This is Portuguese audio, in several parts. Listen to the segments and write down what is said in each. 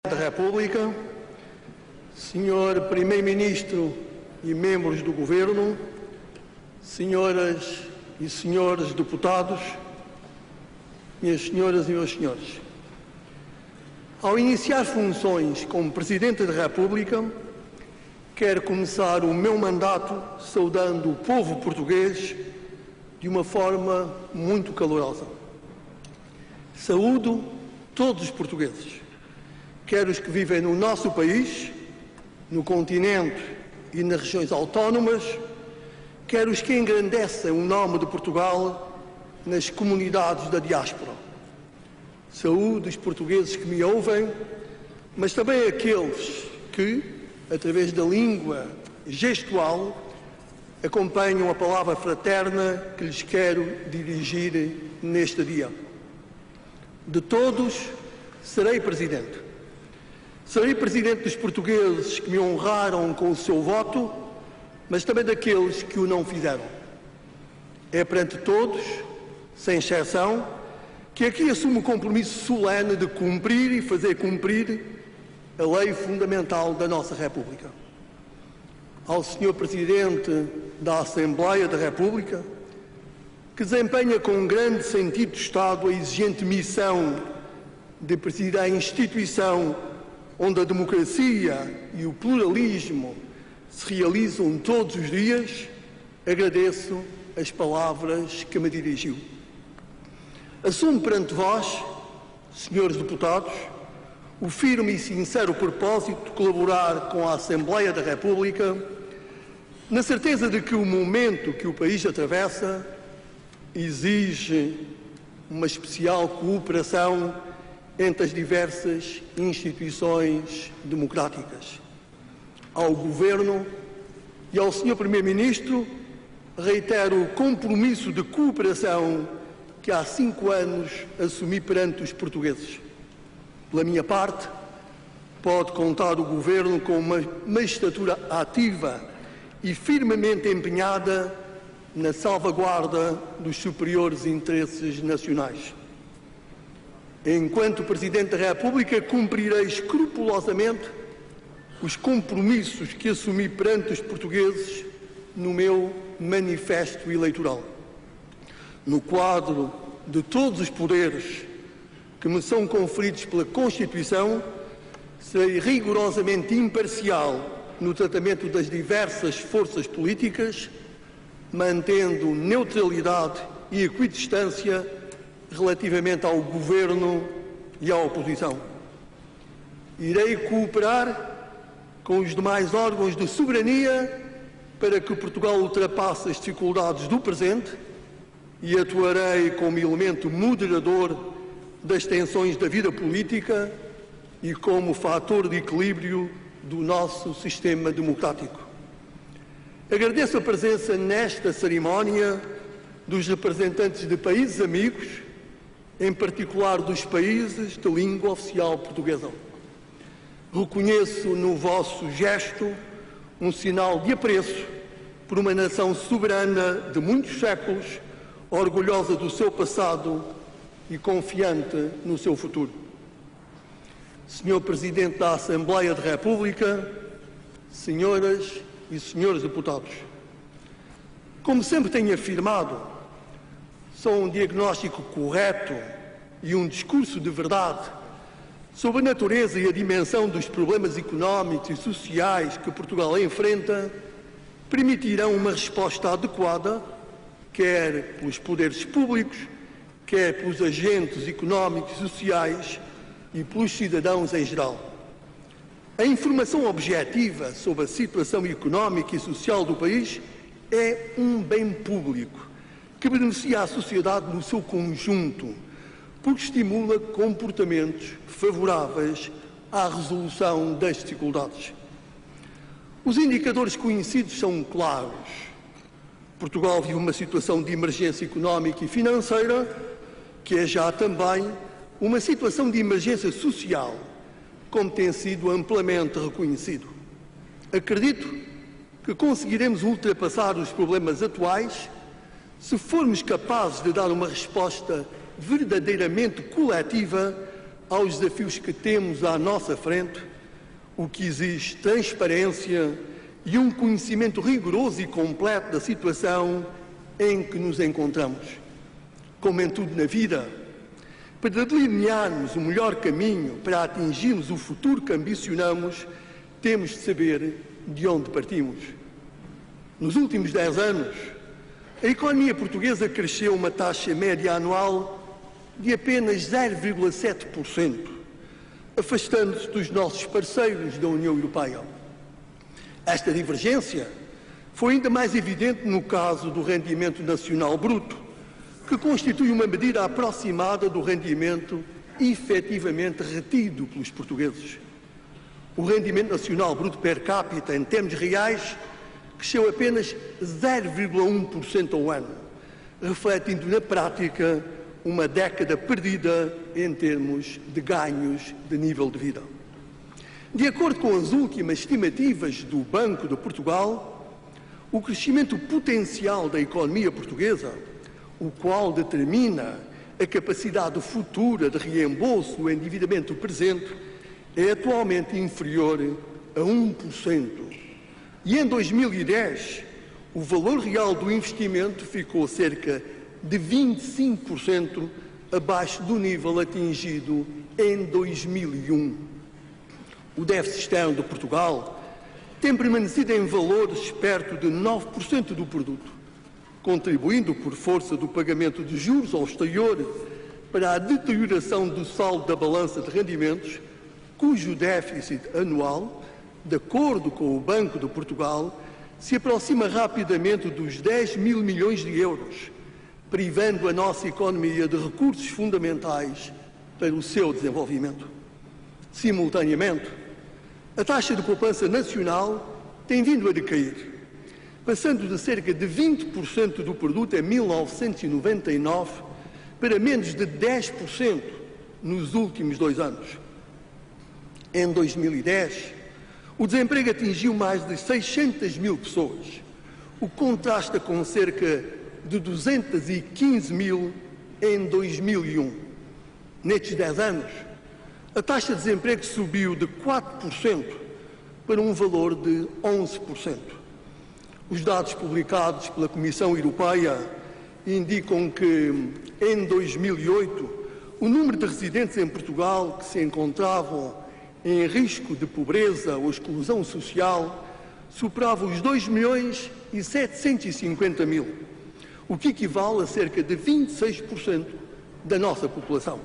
da República, Senhor Primeiro-Ministro e membros do Governo, senhoras e senhores deputados, minhas senhoras e meus senhores. Ao iniciar funções como Presidente da República, quero começar o meu mandato saudando o povo português de uma forma muito calorosa. Saúdo todos os portugueses, quer os que vivem no nosso país, no continente e nas regiões autónomas, quer os que engrandecem o nome de Portugal nas comunidades da diáspora. Saúdo os portugueses que me ouvem, mas também aqueles que, através da língua gestual, acompanham a palavra fraterna que lhes quero dirigir neste dia. De todos, serei Presidente. Serei Presidente dos portugueses que me honraram com o seu voto, mas também daqueles que o não fizeram. É perante todos, sem exceção, que aqui assumo o compromisso solene de cumprir e fazer cumprir a lei fundamental da nossa República. Ao Sr. Presidente da Assembleia da República, que desempenha com grande sentido de Estado a exigente missão de presidir a instituição onde a democracia e o pluralismo se realizam todos os dias, agradeço as palavras que me dirigiu. Assumo perante vós, senhores deputados, o firme e sincero propósito de colaborar com a Assembleia da República, na certeza de que o momento que o país atravessa exige uma especial cooperação entre as diversas instituições democráticas. Ao Governo e ao Sr. Primeiro-Ministro reitero o compromisso de cooperação que há 5 anos assumi perante os portugueses. Pela minha parte, pode contar o Governo com uma magistratura ativa e firmemente empenhada na salvaguarda dos superiores interesses nacionais. Enquanto Presidente da República, cumprirei escrupulosamente os compromissos que assumi perante os portugueses no meu manifesto eleitoral. No quadro de todos os poderes que me são conferidos pela Constituição, serei rigorosamente imparcial no tratamento das diversas forças políticas, mantendo neutralidade e equidistância relativamente ao Governo e à oposição. Irei cooperar com os demais órgãos de soberania para que Portugal ultrapasse as dificuldades do presente e atuarei como elemento moderador das tensões da vida política e como fator de equilíbrio do nosso sistema democrático. Agradeço a presença nesta cerimónia dos representantes de países amigos, em particular dos países de língua oficial portuguesa. Reconheço no vosso gesto um sinal de apreço por uma nação soberana de muitos séculos, orgulhosa do seu passado e confiante no seu futuro. Senhor Presidente da Assembleia da República, senhoras e senhores deputados, como sempre tenho afirmado, só um diagnóstico correto e um discurso de verdade sobre a natureza e a dimensão dos problemas económicos e sociais que Portugal enfrenta permitirão uma resposta adequada, quer pelos poderes públicos, quer pelos agentes económicos e sociais e pelos cidadãos em geral. A informação objetiva sobre a situação económica e social do país é um bem público que beneficia a sociedade no seu conjunto, porque estimula comportamentos favoráveis à resolução das dificuldades. Os indicadores conhecidos são claros. Portugal vive uma situação de emergência económica e financeira, que é já também uma situação de emergência social, como tem sido amplamente reconhecido. Acredito que conseguiremos ultrapassar os problemas atuais se formos capazes de dar uma resposta verdadeiramente coletiva aos desafios que temos à nossa frente, o que exige transparência e um conhecimento rigoroso e completo da situação em que nos encontramos. Como em tudo na vida, para delinearmos o melhor caminho para atingirmos o futuro que ambicionamos, temos de saber de onde partimos. Nos últimos 10 anos, a economia portuguesa cresceu uma taxa média anual de apenas 0,7%, afastando-se dos nossos parceiros da União Europeia. Esta divergência foi ainda mais evidente no caso do rendimento nacional bruto, que constitui uma medida aproximada do rendimento efetivamente retido pelos portugueses. O rendimento nacional bruto per capita, em termos reais, cresceu apenas 0,1% ao ano, refletindo na prática uma década perdida em termos de ganhos de nível de vida. De acordo com as últimas estimativas do Banco de Portugal, o crescimento potencial da economia portuguesa, o qual determina a capacidade futura de reembolso do endividamento presente, é atualmente inferior a 1%. E em 2010, o valor real do investimento ficou cerca de 25% abaixo do nível atingido em 2001. O déficit externo de Portugal tem permanecido em valores perto de 9% do produto, contribuindo por força do pagamento de juros ao exterior para a deterioração do saldo da balança de rendimentos, cujo déficit anual, de acordo com o Banco de Portugal, se aproxima rapidamente dos 10 mil milhões de euros, privando a nossa economia de recursos fundamentais para o seu desenvolvimento. Simultaneamente, a taxa de poupança nacional tem vindo a decair, passando de cerca de 20% do produto em 1999 para menos de 10% nos últimos 2 anos. Em 2010, o desemprego atingiu mais de 600 mil pessoas, o que contrasta com cerca de 215 mil em 2001. Nestes 10 anos, a taxa de desemprego subiu de 4% para um valor de 11%. Os dados publicados pela Comissão Europeia indicam que, em 2008, o número de residentes em Portugal que se encontravam em risco de pobreza ou exclusão social superava os 2.750.000, o que equivale a cerca de 26% da nossa população.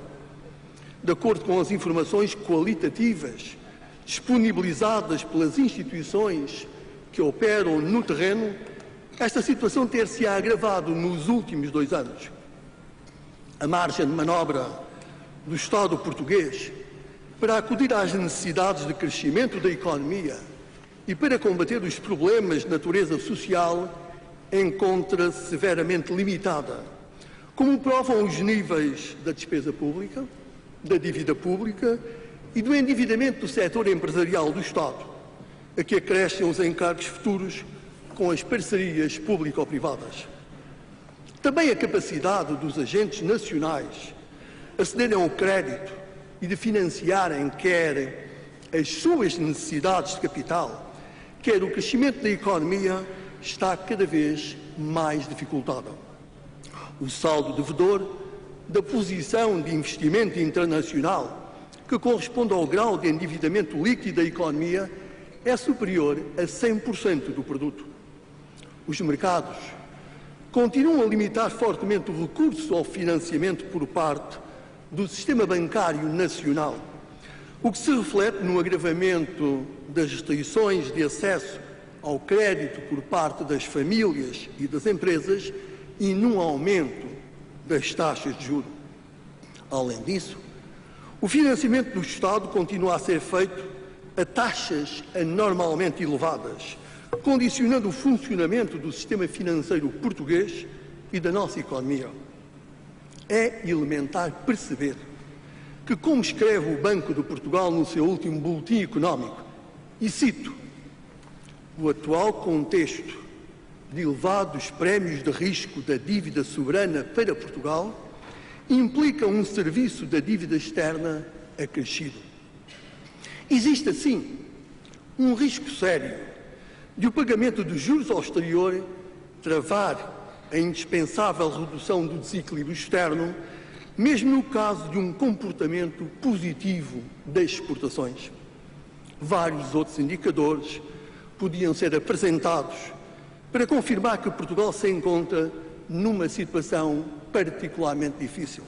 De acordo com as informações qualitativas disponibilizadas pelas instituições que operam no terreno, esta situação ter-se agravado nos últimos 2 anos. A margem de manobra do Estado português para acudir às necessidades de crescimento da economia e para combater os problemas de natureza social encontra-se severamente limitada, como provam os níveis da despesa pública, da dívida pública e do endividamento do setor empresarial do Estado, a que acrescem os encargos futuros com as parcerias público-privadas. Também a capacidade dos agentes nacionais acederem ao crédito e de financiarem quer as suas necessidades de capital, quer o crescimento da economia, está cada vez mais dificultada. O saldo devedor da posição de investimento internacional, que corresponde ao grau de endividamento líquido da economia, é superior a 100% do produto. Os mercados continuam a limitar fortemente o recurso ao financiamento por parte do sistema bancário nacional, o que se reflete no agravamento das restrições de acesso ao crédito por parte das famílias e das empresas e num aumento das taxas de juros. Além disso, o financiamento do Estado continua a ser feito a taxas anormalmente elevadas, condicionando o funcionamento do sistema financeiro português e da nossa economia. É elementar perceber que, como escreve o Banco de Portugal no seu último boletim económico, e cito, o atual contexto de elevados prémios de risco da dívida soberana para Portugal implica um serviço da dívida externa acrescido. Existe, assim, um risco sério de o pagamento dos juros ao exterior travar a indispensável redução do desequilíbrio externo, mesmo no caso de um comportamento positivo das exportações. Vários outros indicadores podiam ser apresentados para confirmar que Portugal se encontra numa situação particularmente difícil.